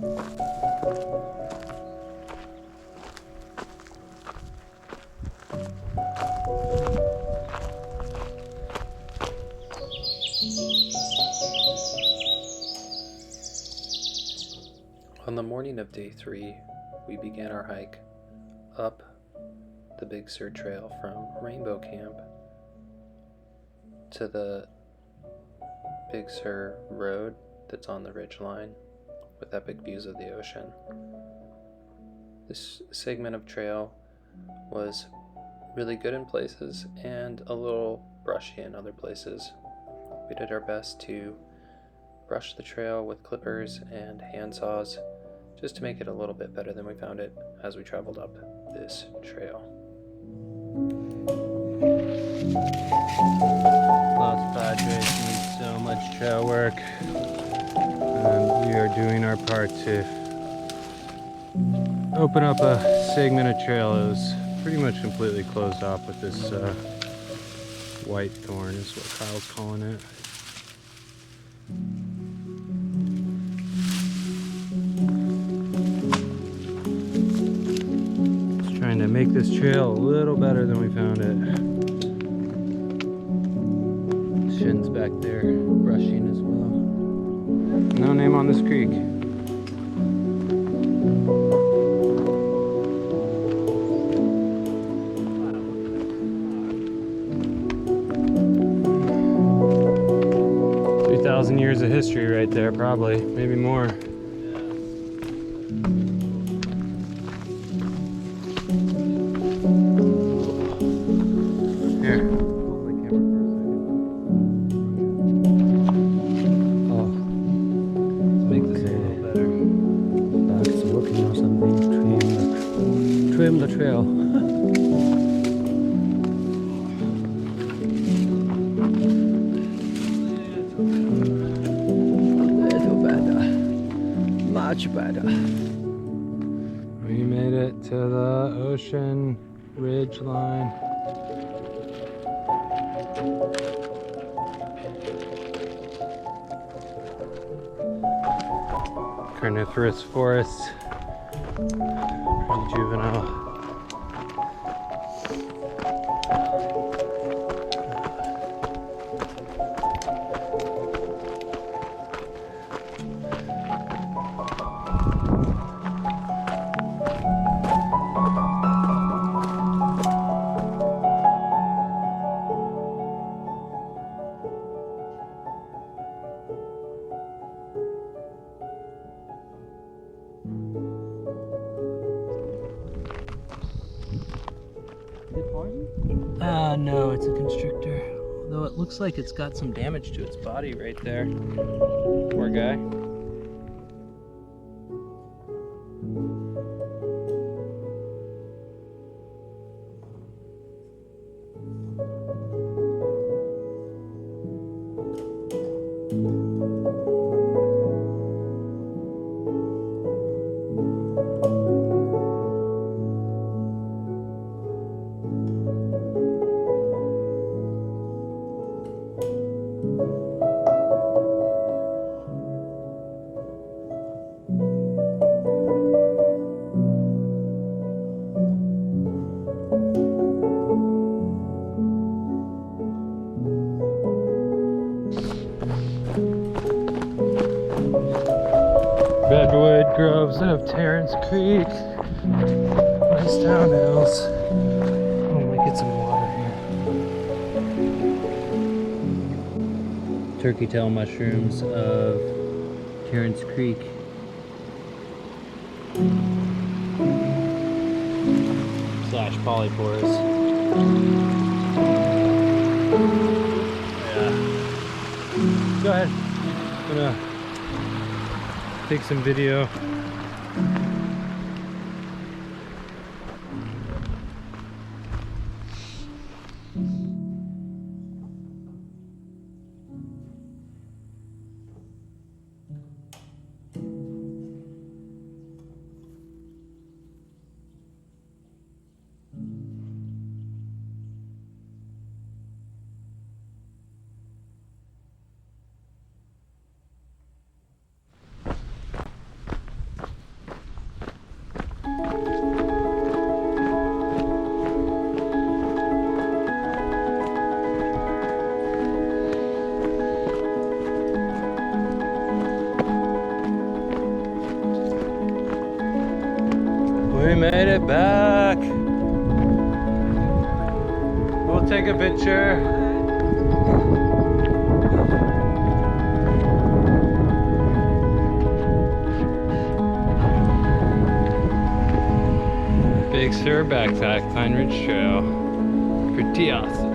On the morning of day 3, we began our hike up the Big Sur Trail from Rainbow Camp to the Big Sur Road that's on the ridgeline with epic views of the ocean. This segment of trail was really good in places and a little brushy in other places. We did our best to brush the trail with clippers and hand saws just to make it a little bit better than we found it as we traveled up this trail. Los Padres need so much trail work, and we are doing our part to open up a segment of trail that was pretty much completely closed off with this white thorn is what Kyle's calling it. Trying to make this trail a little better than we found it. Shin's back there brushing as well. No name on this creek. Years of history right there, probably, maybe more. Here, hold the camera for a second. Oh, let's make this a little better. It's working on something. Trim the trail. Much better. We made it to the ocean ridge line. Carnivorous forest. Pretty juvenile. No, it's a constrictor. Though it looks like it's got some damage to its body right there. Poor guy. Redwood groves of Terrace Creek. Nice downhills. Oh, let me get some water here. Turkey tail mushrooms of Terrace Creek. Slash polypores. Yeah. Go ahead. I'm gonna take some video. made it back. We'll take a picture. Big Sur backpack, Pine Ridge Trail. Pretty awesome.